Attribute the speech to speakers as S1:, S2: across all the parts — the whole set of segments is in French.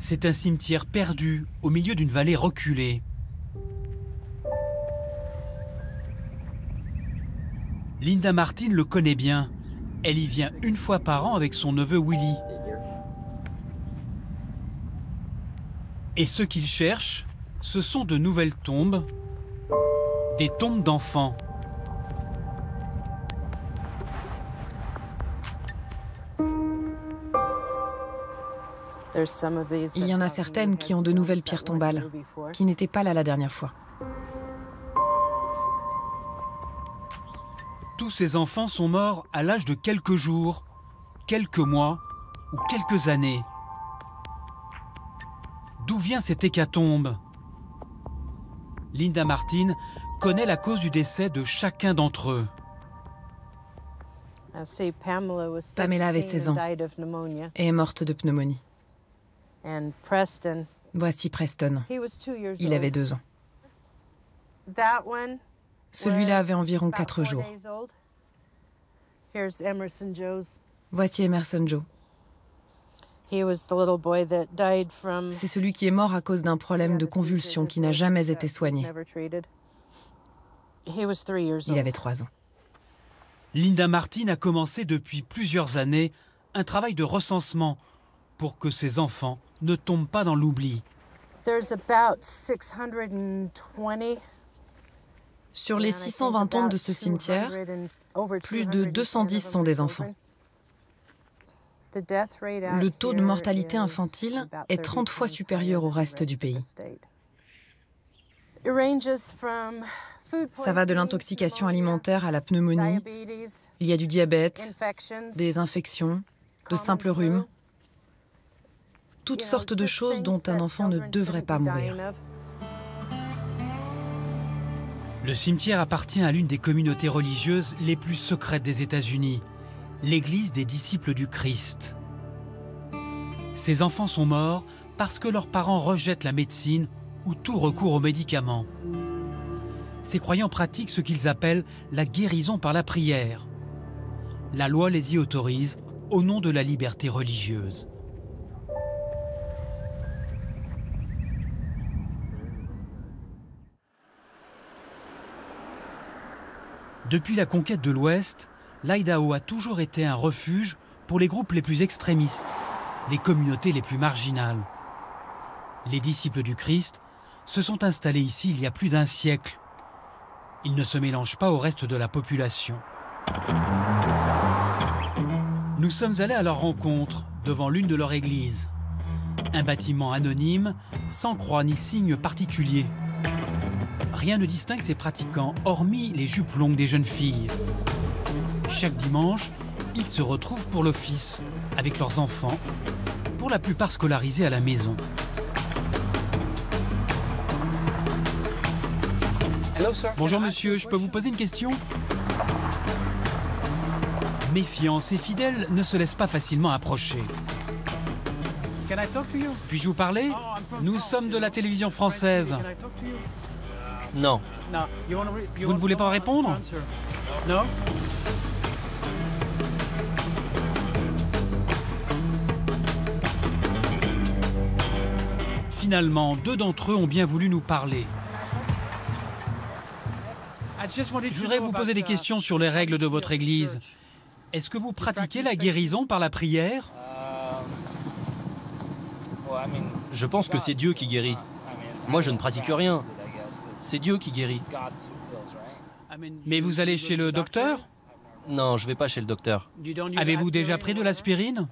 S1: C'est un cimetière perdu au milieu d'une vallée reculée. Linda Martin le connaît bien. Elle y vient une fois par an avec son neveu Willie. Et ce qu'il cherche, ce sont de nouvelles tombes, des tombes d'enfants.
S2: Il y en a certaines qui ont de nouvelles pierres tombales, qui n'étaient pas là la dernière fois.
S1: Tous ces enfants sont morts à l'âge de quelques jours, quelques mois ou quelques années. D'où vient cette hécatombe? Linda Martin connaît la cause du décès de chacun d'entre eux.
S2: Pamela avait 16 ans et est morte de pneumonie. Voici Preston. Il avait 2 ans. Celui-là avait environ 4 jours. Voici Emerson Joe. C'est celui qui est mort à cause d'un problème de convulsion qui n'a jamais été soigné. Il avait 3 ans.
S1: Linda Martin a commencé depuis plusieurs années un travail de recensement pour que ses enfants ne tombent pas dans l'oubli.
S2: Sur les 620 tombes de ce cimetière, plus de 210 sont des enfants. Le taux de mortalité infantile est 30 fois supérieur au reste du pays. Ça va de l'intoxication alimentaire à la pneumonie. Il y a du diabète, des infections, de simples rhumes. Toutes sortes de choses dont un enfant ne devrait pas mourir.
S1: Le cimetière appartient à l'une des communautés religieuses les plus secrètes des États-Unis, l'Église des disciples du Christ. Ces enfants sont morts parce que leurs parents rejettent la médecine ou tout recours aux médicaments. Ces croyants pratiquent ce qu'ils appellent la guérison par la prière. La loi les y autorise au nom de la liberté religieuse. Depuis la conquête de l'Ouest, l'Idaho a toujours été un refuge pour les groupes les plus extrémistes, les communautés les plus marginales. Les disciples du Christ se sont installés ici il y a plus d'1 siècle. Ils ne se mélangent pas au reste de la population. Nous sommes allés à leur rencontre devant l'une de leurs églises. Un bâtiment anonyme, sans croix ni signe particulier. Rien ne distingue ces pratiquants, hormis les jupes longues des jeunes filles. Chaque dimanche, ils se retrouvent pour l'office, avec leurs enfants, pour la plupart scolarisés à la maison. Bonjour monsieur, je peux vous poser une question? Méfiants et fidèles ne se laissent pas facilement approcher. Puis-je vous parler? Nous sommes de la télévision française.
S3: Non.
S1: Vous ne voulez pas répondre? Finalement, 2 d'entre eux ont bien voulu nous parler. Je voudrais vous poser des questions sur les règles de votre église. Est-ce que vous pratiquez la guérison par la prière?
S3: Je pense que c'est Dieu qui guérit. Moi, je ne pratique rien. C'est Dieu qui guérit.
S1: Mais vous allez chez le docteur?
S3: Non, je vais pas chez le docteur.
S1: Avez-vous déjà pris de l'aspirine?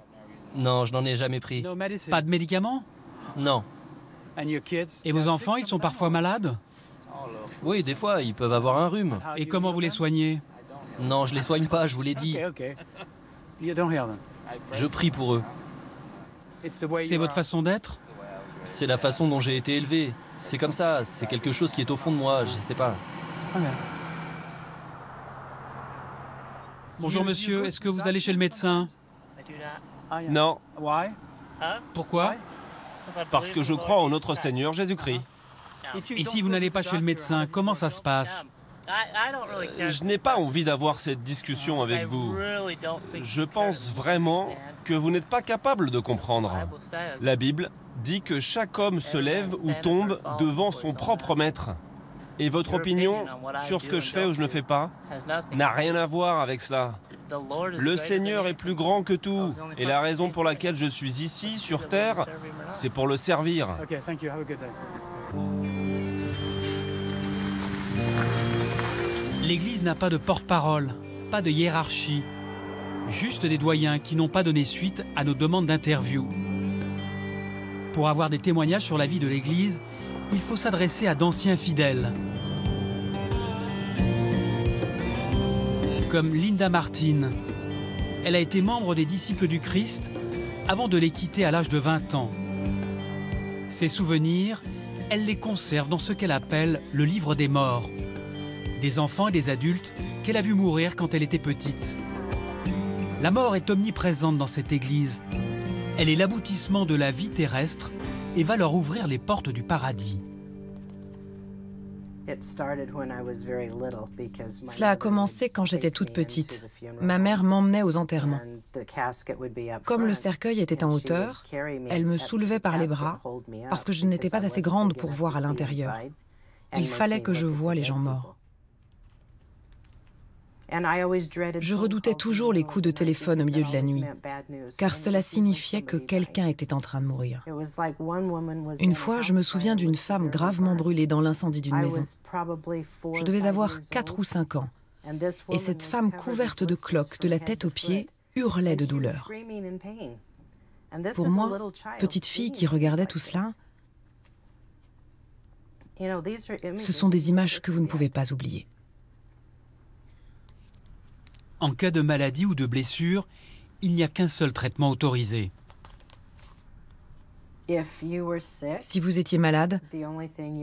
S3: Non, je n'en ai jamais pris.
S1: Pas de médicaments?
S3: Non.
S1: Et vos enfants, ils sont parfois malades?
S3: Oui, des fois, ils peuvent avoir un rhume.
S1: Et comment vous les soignez?
S3: Non, je les soigne pas, je vous l'ai dit. Je prie pour eux.
S1: C'est votre façon d'être?
S3: C'est la façon dont j'ai été élevé. C'est comme ça, c'est quelque chose qui est au fond de moi, je sais pas.
S1: Bonjour monsieur, est-ce que vous allez chez le médecin?
S4: Non,
S1: Pourquoi?
S4: parce que je crois en notre Seigneur Jésus-Christ.
S1: Et si vous n'allez pas chez le médecin, comment ça se passe?
S4: Je n'ai pas envie d'avoir cette discussion avec vous. Je pense vraiment que vous n'êtes pas capable de comprendre. La Bible dit que chaque homme se lève ou tombe devant son propre maître. Et votre opinion sur ce que je fais ou je ne fais pas n'a rien à voir avec cela. Le Seigneur est plus grand que tout. Et la raison pour laquelle je suis ici, sur terre, c'est pour le servir.
S1: L'Église n'a pas de porte-parole, pas de hiérarchie, juste des doyens qui n'ont pas donné suite à nos demandes d'interview. Pour avoir des témoignages sur la vie de l'Église, il faut s'adresser à d'anciens fidèles, comme Linda Martin. Elle a été membre des Disciples du Christ avant de les quitter à l'âge de 20 ans. Ses souvenirs, elle les conserve dans ce qu'elle appelle le livre des morts, des enfants et des adultes qu'elle a vus mourir quand elle était petite. La mort est omniprésente dans cette église. Elle est l'aboutissement de la vie terrestre et va leur ouvrir les portes du paradis.
S2: Cela a commencé quand j'étais toute petite. Ma mère m'emmenait aux enterrements. Comme le cercueil était en hauteur, elle me soulevait par les bras parce que je n'étais pas assez grande pour voir à l'intérieur. Il fallait que je voie les gens morts. Je redoutais toujours les coups de téléphone au milieu de la nuit, car cela signifiait que quelqu'un était en train de mourir. Une fois, je me souviens d'une femme gravement brûlée dans l'incendie d'une maison. Je devais avoir 4 ou 5 ans, et cette femme couverte de cloques de la tête aux pieds hurlait de douleur. Pour moi, petite fille qui regardait tout cela, ce sont des images que vous ne pouvez pas oublier.
S1: En cas de maladie ou de blessure, il n'y a qu'un seul traitement autorisé.
S2: Si vous étiez malade,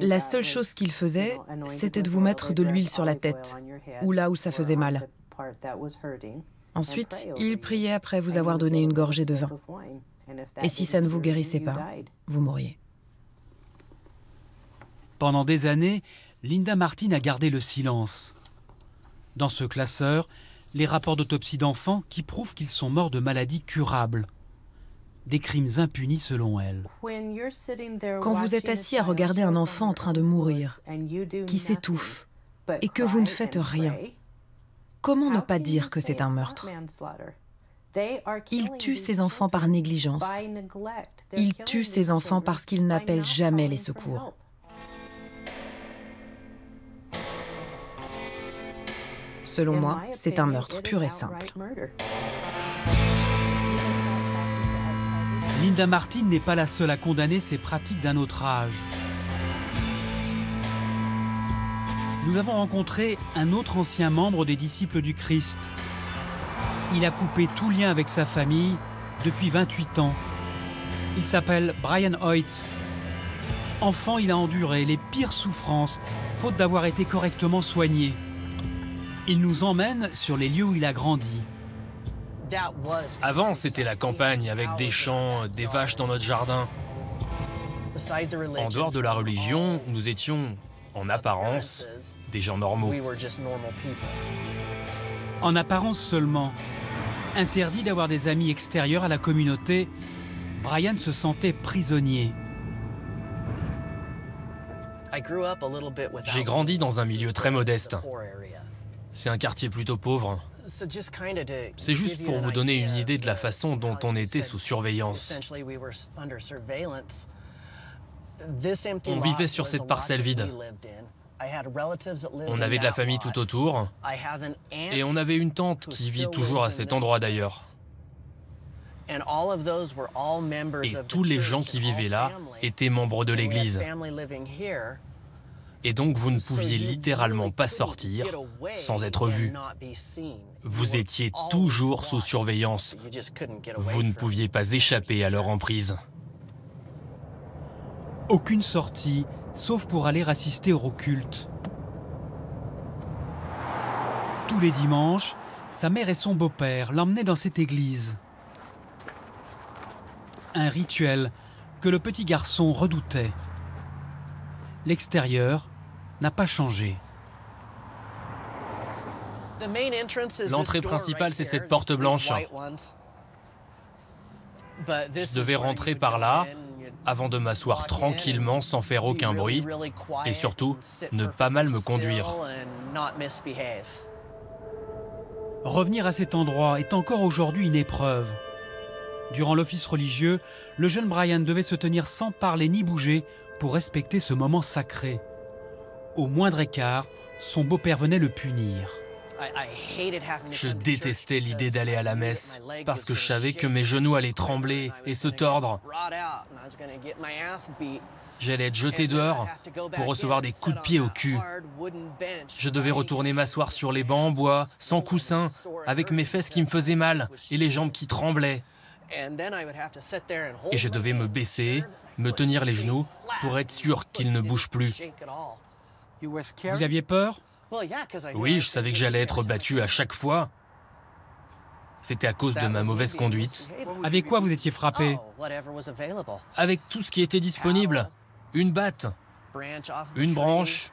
S2: la seule chose qu'il faisait, c'était de vous mettre de l'huile sur la tête, ou là où ça faisait mal. Ensuite, il priait après vous avoir donné une gorgée de vin. Et si ça ne vous guérissait pas, vous mouriez.
S1: Pendant des années, Linda Martin a gardé le silence. Dans ce classeur, les rapports d'autopsie d'enfants qui prouvent qu'ils sont morts de maladies curables. Des crimes impunis selon elle.
S2: Quand vous êtes assis à regarder un enfant en train de mourir, qui s'étouffe, et que vous ne faites rien, comment ne pas dire que c'est un meurtre? Ils tuent ces enfants par négligence. Ils tuent ces enfants parce qu'ils n'appellent jamais les secours. Selon moi, c'est un meurtre pur et simple.
S1: Linda Martin n'est pas la seule à condamner ces pratiques d'un autre âge. Nous avons rencontré un autre ancien membre des Disciples du Christ. Il a coupé tout lien avec sa famille depuis 28 ans. Il s'appelle Brian Hoyt. Enfant, il a enduré les pires souffrances, faute d'avoir été correctement soigné. Il nous emmène sur les lieux où il a grandi.
S3: Avant, c'était la campagne avec des champs, des vaches dans notre jardin. En dehors de la religion, nous étions, en apparence, des gens normaux.
S1: En apparence seulement. Interdit d'avoir des amis extérieurs à la communauté, Brian se sentait prisonnier.
S3: J'ai grandi dans un milieu très modeste. C'est un quartier plutôt pauvre. C'est juste pour vous donner une idée de la façon dont on était sous surveillance. On vivait sur cette parcelle vide. On avait de la famille tout autour. Et on avait une tante qui vit toujours à cet endroit d'ailleurs. Et tous les gens qui vivaient là étaient membres de l'église. Et donc vous ne pouviez littéralement pas sortir sans être vu. Vous étiez toujours sous surveillance. Vous ne pouviez pas échapper à leur emprise.
S1: Aucune sortie, sauf pour aller assister au culte. Tous les dimanches, sa mère et son beau-père l'emmenaient dans cette église. Un rituel que le petit garçon redoutait. L'extérieur n'a pas changé.
S3: L'entrée principale, c'est cette porte blanche. Je devais rentrer par là avant de m'asseoir tranquillement sans faire aucun bruit et surtout ne pas mal me conduire.
S1: Revenir à cet endroit est encore aujourd'hui une épreuve. Durant l'office religieux, le jeune Brian devait se tenir sans parler ni bouger pour respecter ce moment sacré. Au moindre écart, son beau-père venait le punir.
S3: Je détestais l'idée d'aller à la messe parce que je savais que mes genoux allaient trembler et se tordre. J'allais être jeté dehors pour recevoir des coups de pied au cul. Je devais retourner m'asseoir sur les bancs en bois, sans coussin, avec mes fesses qui me faisaient mal et les jambes qui tremblaient. Et je devais me baisser, me tenir les genoux pour être sûr qu'ils ne bougent plus.
S1: Vous aviez peur?
S3: Oui, je savais que j'allais être battu à chaque fois. C'était à cause de ma mauvaise conduite.
S1: Avec quoi vous étiez frappé?
S3: Avec tout ce qui était disponible. Une batte, une branche,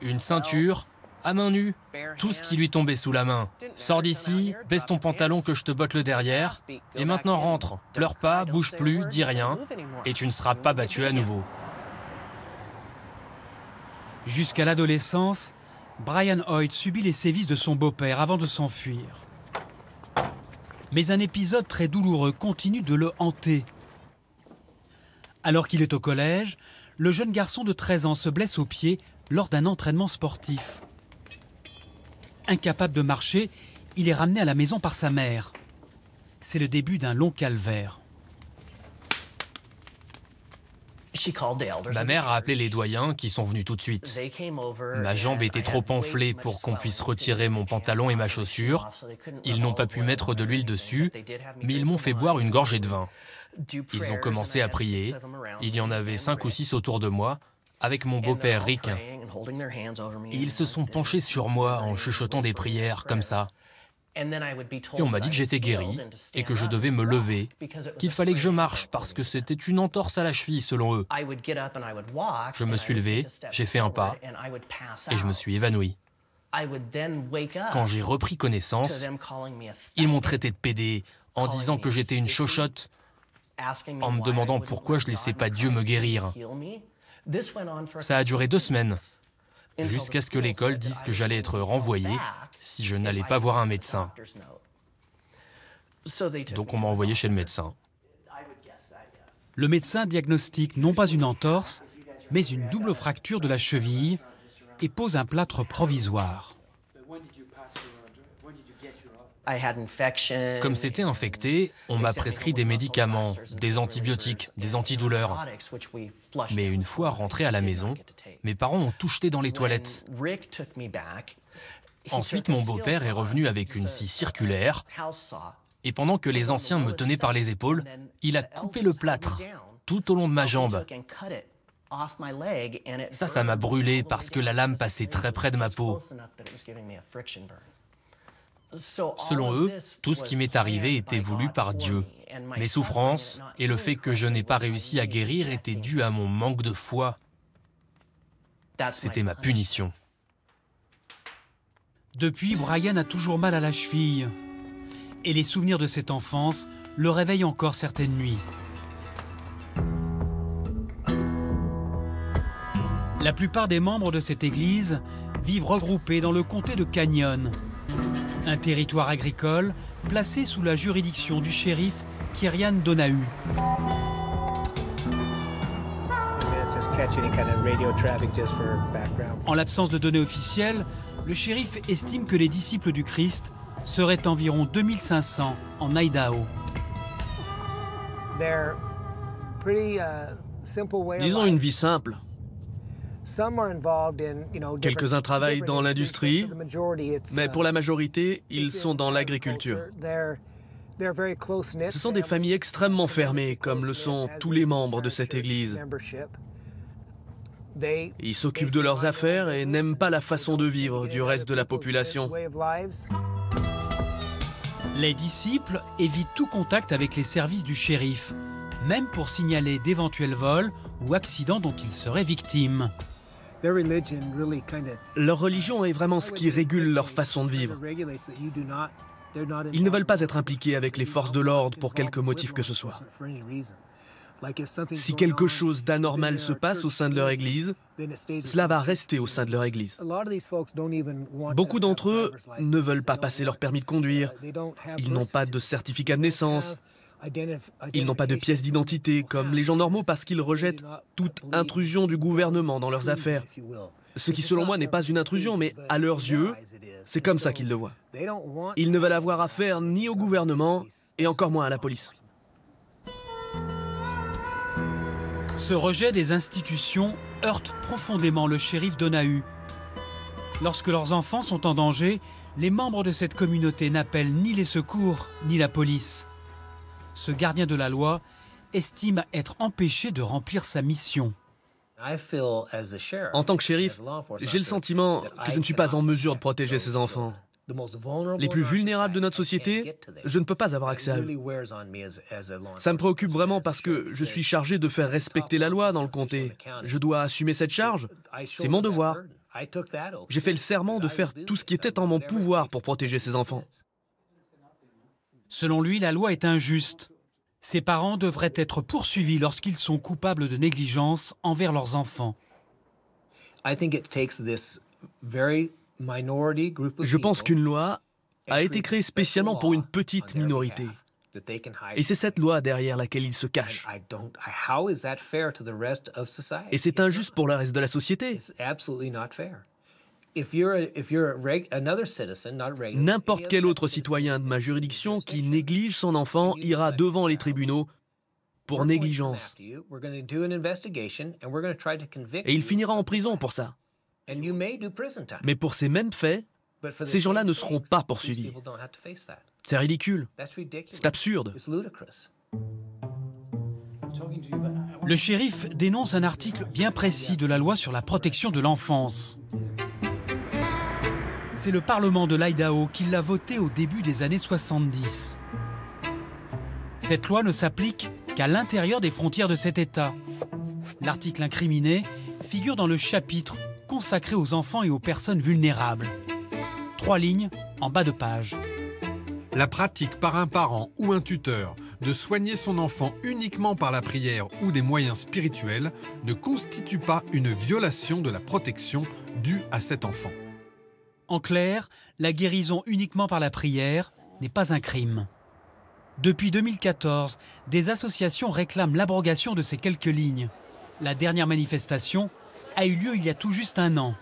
S3: une ceinture, à main nue, tout ce qui lui tombait sous la main. Sors d'ici, baisse ton pantalon que je te botte le derrière, et maintenant rentre. Pleure pas, bouge plus, dis rien, et tu ne seras pas battu à nouveau.
S1: Jusqu'à l'adolescence, Brian Hoyt subit les sévices de son beau-père avant de s'enfuir. Mais un épisode très douloureux continue de le hanter. Alors qu'il est au collège, le jeune garçon de 13 ans se blesse au pied lors d'un entraînement sportif. Incapable de marcher, il est ramené à la maison par sa mère. C'est le début d'un long calvaire.
S3: Ma mère a appelé les doyens qui sont venus tout de suite. Ma jambe était trop enflée pour qu'on puisse retirer mon pantalon et ma chaussure. Ils n'ont pas pu mettre de l'huile dessus, mais ils m'ont fait boire une gorgée de vin. Ils ont commencé à prier. Il y en avait 5 ou 6 autour de moi, avec mon beau-père Rick. Et ils se sont penchés sur moi en chuchotant des prières comme ça. Et on m'a dit que j'étais guéri et que je devais me lever, qu'il fallait que je marche parce que c'était une entorse à la cheville selon eux. Je me suis levé, j'ai fait un pas et je me suis évanoui. Quand j'ai repris connaissance, ils m'ont traité de pédé en disant que j'étais une chochotte, en me demandant pourquoi je ne laissais pas Dieu me guérir. Ça a duré 2 semaines, jusqu'à ce que l'école dise que j'allais être renvoyé si je n'allais pas voir un médecin. Donc on m'a envoyé chez le médecin.
S1: Le médecin diagnostique non pas une entorse, mais une double fracture de la cheville et pose un plâtre provisoire.
S3: Comme c'était infecté, on m'a prescrit des médicaments, des antibiotiques, des antidouleurs. Mais une fois rentré à la maison, mes parents ont tout jeté dans les toilettes. Ensuite, mon beau-père est revenu avec une scie circulaire et pendant que les anciens me tenaient par les épaules, il a coupé le plâtre tout au long de ma jambe. Ça m'a brûlé parce que la lame passait très près de ma peau. Selon eux, tout ce qui m'est arrivé était voulu par Dieu. Mes souffrances et le fait que je n'ai pas réussi à guérir étaient dus à mon manque de foi. C'était ma punition.
S1: Depuis, Brian a toujours mal à la cheville. Et les souvenirs de cette enfance le réveillent encore certaines nuits. La plupart des membres de cette église vivent regroupés dans le comté de Canyon, un territoire agricole placé sous la juridiction du shérif Kirian Donahue. En l'absence de données officielles, le shérif estime que les disciples du Christ seraient environ 2500 en Idaho.
S5: Disons une vie simple. Quelques-uns travaillent dans l'industrie, mais pour la majorité, ils sont dans l'agriculture. Ce sont des familles extrêmement fermées, comme le sont tous les membres de cette église. Ils s'occupent de leurs affaires et n'aiment pas la façon de vivre du reste de la population.
S1: Les disciples évitent tout contact avec les services du shérif, même pour signaler d'éventuels vols ou accidents dont ils seraient victimes.
S5: Leur religion est vraiment ce qui régule leur façon de vivre. Ils ne veulent pas être impliqués avec les forces de l'ordre pour quelque motif que ce soit. Si quelque chose d'anormal se passe au sein de leur église, cela va rester au sein de leur église. Beaucoup d'entre eux ne veulent pas passer leur permis de conduire, ils n'ont pas de certificat de naissance, ils n'ont pas de pièce d'identité comme les gens normaux parce qu'ils rejettent toute intrusion du gouvernement dans leurs affaires. Ce qui selon moi n'est pas une intrusion, mais à leurs yeux, c'est comme ça qu'ils le voient. Ils ne veulent avoir affaire ni au gouvernement et encore moins à la police.
S1: Ce rejet des institutions heurte profondément le shérif d'Onahu. Lorsque leurs enfants sont en danger, les membres de cette communauté n'appellent ni les secours ni la police. Ce gardien de la loi estime être empêché de remplir sa mission.
S5: En tant que shérif, j'ai le sentiment que je ne suis pas en mesure de protéger ces enfants. Les plus vulnérables de notre société, je ne peux pas avoir accès à eux. Ça me préoccupe vraiment parce que je suis chargé de faire respecter la loi dans le comté. Je dois assumer cette charge. C'est mon devoir. J'ai fait le serment de faire tout ce qui était en mon pouvoir pour protéger ces enfants.
S1: Selon lui, la loi est injuste. Ses parents devraient être poursuivis lorsqu'ils sont coupables de négligence envers leurs enfants.
S5: Je pense qu'une loi a été créée spécialement pour une petite minorité. Et c'est cette loi derrière laquelle ils se cachent. Et c'est injuste pour le reste de la société. N'importe quel autre citoyen de ma juridiction qui néglige son enfant ira devant les tribunaux pour négligence. Et il finira en prison pour ça. Mais pour ces mêmes faits, ces gens-là ne seront pas poursuivis. C'est ridicule. C'est absurde.
S1: Le shérif dénonce un article bien précis de la loi sur la protection de l'enfance. C'est le Parlement de l'Idaho qui l'a voté au début des années 70. Cette loi ne s'applique qu'à l'intérieur des frontières de cet État. L'article incriminé figure dans le chapitre consacré aux enfants et aux personnes vulnérables. 3 lignes en bas de page.
S6: La pratique par un parent ou un tuteur de soigner son enfant uniquement par la prière ou des moyens spirituels ne constitue pas une violation de la protection due à cet enfant.
S1: En clair, la guérison uniquement par la prière n'est pas un crime. Depuis 2014, des associations réclament l'abrogation de ces quelques lignes. La dernière manifestation a eu lieu il y a tout juste 1 an.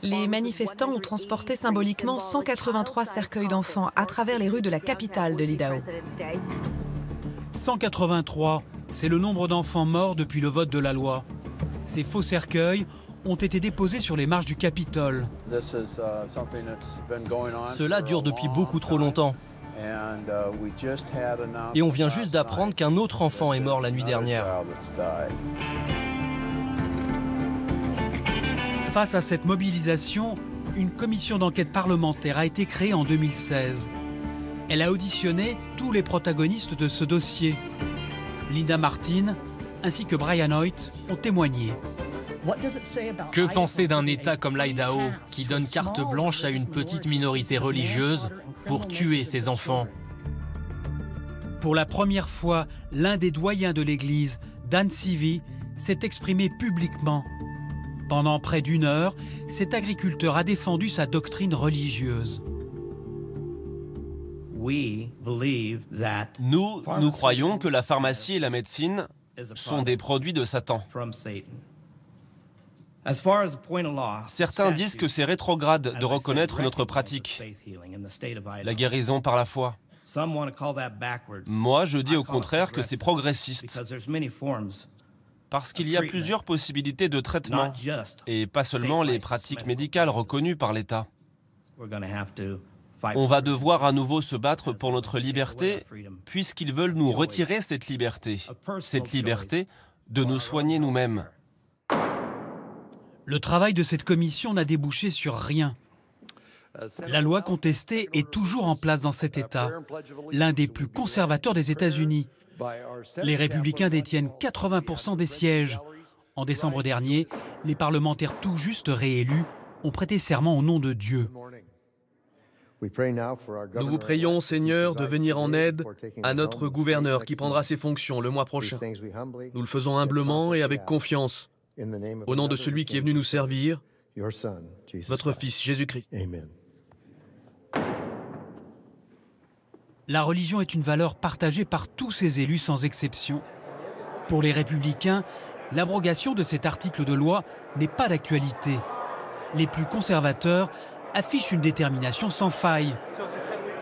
S2: Les manifestants ont transporté symboliquement 183 cercueils d'enfants à travers les rues de la capitale de l'Idaho.
S1: 183, c'est le nombre d'enfants morts depuis le vote de la loi. Ces faux cercueils ont été déposés sur les marches du Capitole.
S7: Cela dure depuis beaucoup trop longtemps. Et on vient juste d'apprendre qu'un autre enfant est mort la nuit dernière.
S1: Face à cette mobilisation, une commission d'enquête parlementaire a été créée en 2016. Elle a auditionné tous les protagonistes de ce dossier. Linda Martin ainsi que Brian Hoyt ont témoigné.
S3: Que penser d'un État comme l'Idaho qui donne carte blanche à une petite minorité religieuse pour tuer ses enfants?
S1: Pour la première fois, l'un des doyens de l'Église, Dan Seavey, s'est exprimé publiquement. Pendant près d'1 heure, cet agriculteur a défendu sa doctrine religieuse.
S4: Nous croyons que la pharmacie et la médecine sont des produits de Satan. Certains disent que c'est rétrograde de reconnaître notre pratique, la guérison par la foi. Moi, je dis au contraire que c'est progressiste, parce qu'il y a plusieurs possibilités de traitement, et pas seulement les pratiques médicales reconnues par l'État. On va devoir à nouveau se battre pour notre liberté, puisqu'ils veulent nous retirer cette liberté de nous soigner nous-mêmes.
S1: Le travail de cette commission n'a débouché sur rien. La loi contestée est toujours en place dans cet État, l'un des plus conservateurs des États-Unis. Les républicains détiennent 80% des sièges. En décembre dernier, les parlementaires tout juste réélus ont prêté serment au nom de Dieu.
S5: Nous vous prions, Seigneur, de venir en aide à notre gouverneur qui prendra ses fonctions le mois prochain. Nous le faisons humblement et avec confiance, au nom de celui qui est venu nous servir, votre Fils Jésus-Christ.
S1: La religion est une valeur partagée par tous ses élus sans exception. Pour les républicains, l'abrogation de cet article de loi n'est pas d'actualité. Les plus conservateurs affichent une détermination sans faille.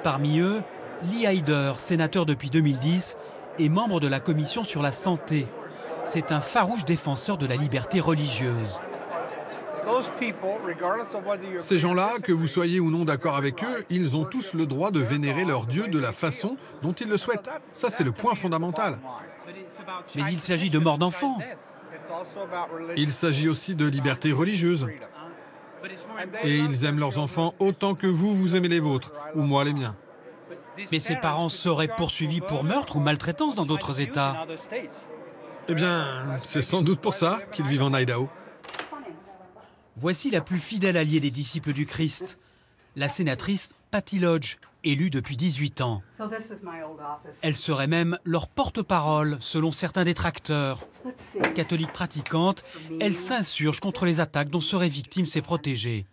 S1: Parmi eux, Lee Hyder, sénateur depuis 2010 et membre de la commission sur la santé. C'est un farouche défenseur de la liberté religieuse.
S6: Ces gens-là, que vous soyez ou non d'accord avec eux, ils ont tous le droit de vénérer leur Dieu de la façon dont ils le souhaitent. Ça, c'est le point fondamental.
S1: Mais il s'agit de mort d'enfants.
S6: Il s'agit aussi de liberté religieuse. Et ils aiment leurs enfants autant que vous aimez les vôtres, ou moi les miens.
S1: Mais ces parents seraient poursuivis pour meurtre ou maltraitance dans d'autres États.
S6: Eh bien, c'est sans doute pour ça qu'ils vivent en Idaho.
S1: Voici la plus fidèle alliée des disciples du Christ, la sénatrice Patty Lodge, élue depuis 18 ans. Elle serait même leur porte-parole, selon certains détracteurs. Catholique pratiquante, elle s'insurge contre les attaques dont seraient victimes ses protégés.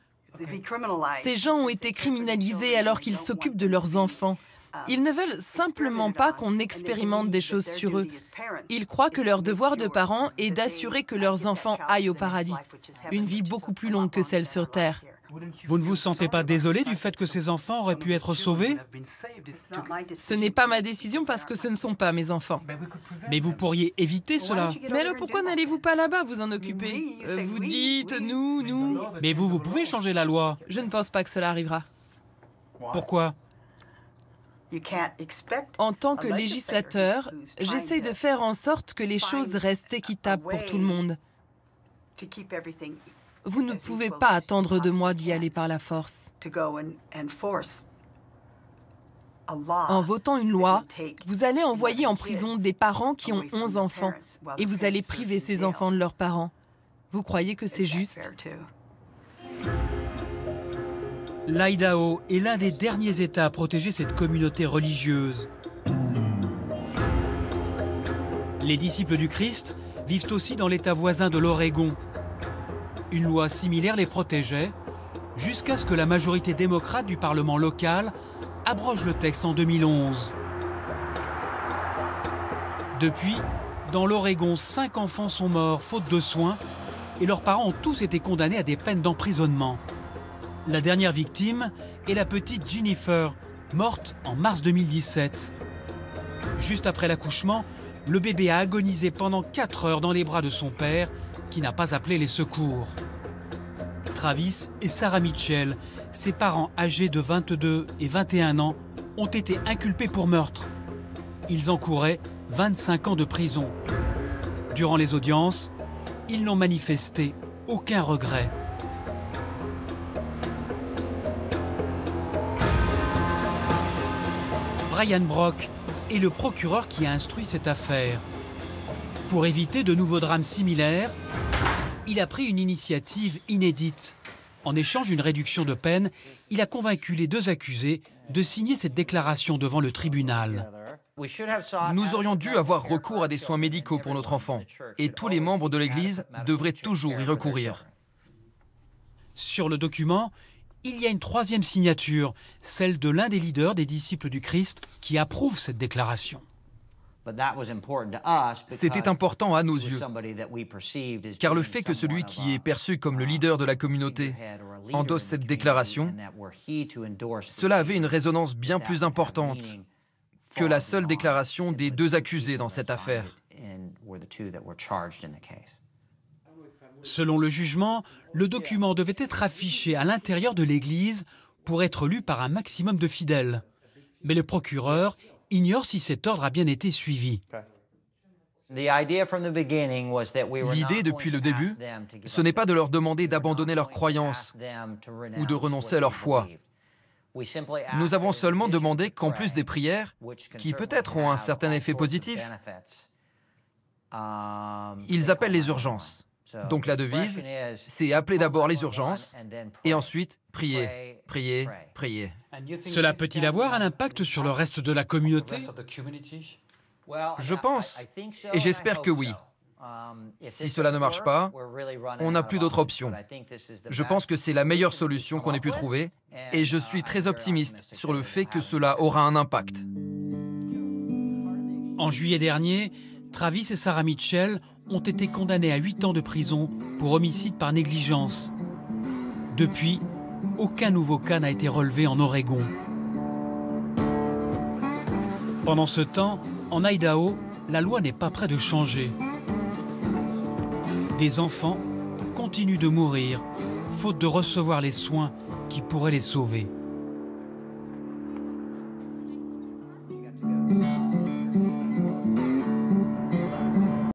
S2: Ces gens ont été criminalisés alors qu'ils s'occupent de leurs enfants. Ils ne veulent simplement pas qu'on expérimente des choses sur eux. Ils croient que leur devoir de parents est d'assurer que leurs enfants aillent au paradis. Une vie beaucoup plus longue que celle sur Terre.
S1: Vous ne vous sentez pas désolé du fait que ces enfants auraient pu être sauvés?
S2: Ce n'est pas ma décision parce que ce ne sont pas mes enfants.
S1: Mais vous pourriez éviter cela.
S2: Mais alors pourquoi n'allez-vous pas là-bas vous en occuper? Vous dites nous.
S1: Mais vous pouvez changer la loi.
S2: Je ne pense pas que cela arrivera.
S1: Pourquoi?
S2: En tant que législateur, j'essaie de faire en sorte que les choses restent équitables pour tout le monde. Vous ne pouvez pas attendre de moi d'y aller par la force. En votant une loi, vous allez envoyer en prison des parents qui ont 11 enfants et vous allez priver ces enfants de leurs parents. Vous croyez que c'est juste?
S1: L'Idaho est l'un des derniers États à protéger cette communauté religieuse. Les disciples du Christ vivent aussi dans l'État voisin de l'Oregon. Une loi similaire les protégeait, jusqu'à ce que la majorité démocrate du Parlement local abroge le texte en 2011. Depuis, dans l'Oregon, 5 enfants sont morts faute de soins et leurs parents ont tous été condamnés à des peines d'emprisonnement. La dernière victime est la petite Jennifer, morte en mars 2017. Juste après l'accouchement, le bébé a agonisé pendant 4 heures dans les bras de son père, qui n'a pas appelé les secours. Travis et Sarah Mitchell, ses parents âgés de 22 et 21 ans, ont été inculpés pour meurtre. Ils encouraient 25 ans de prison. Durant les audiences, ils n'ont manifesté aucun regret. Brian Brock est le procureur qui a instruit cette affaire. Pour éviter de nouveaux drames similaires, il a pris une initiative inédite. En échange d'une réduction de peine, il a convaincu les 2 accusés de signer cette déclaration devant le tribunal.
S7: Nous aurions dû avoir recours à des soins médicaux pour notre enfant, et tous les membres de l'Église devraient toujours y recourir.
S1: Sur le document, il y a une 3e signature, celle de l'un des leaders des disciples du Christ qui approuve cette déclaration.
S7: C'était important à nos yeux, car le fait que celui qui est perçu comme le leader de la communauté endosse cette déclaration, cela avait une résonance bien plus importante que la seule déclaration des 2 accusés dans cette affaire.
S1: Selon le jugement, le document devait être affiché à l'intérieur de l'Église pour être lu par un maximum de fidèles. Mais le procureur ignore si cet ordre a bien été suivi.
S7: L'idée depuis le début, ce n'est pas de leur demander d'abandonner leur croyance ou de renoncer à leur foi. Nous avons seulement demandé qu'en plus des prières, qui peut-être ont un certain effet positif, ils appellent les urgences. Donc la devise, c'est appeler d'abord les urgences et ensuite prier, prier, prier.
S1: Cela peut-il avoir un impact sur le reste de la communauté?
S7: Je pense, et j'espère que oui. Si cela ne marche pas, on n'a plus d'autre option. Je pense que c'est la meilleure solution qu'on ait pu trouver et je suis très optimiste sur le fait que cela aura un impact.
S1: En juillet dernier, Travis et Sarah Mitchell ont été condamnés à 8 ans de prison pour homicide par négligence. Depuis, aucun nouveau cas n'a été relevé en Oregon. Pendant ce temps, en Idaho, la loi n'est pas près de changer. Des enfants continuent de mourir, faute de recevoir les soins qui pourraient les sauver.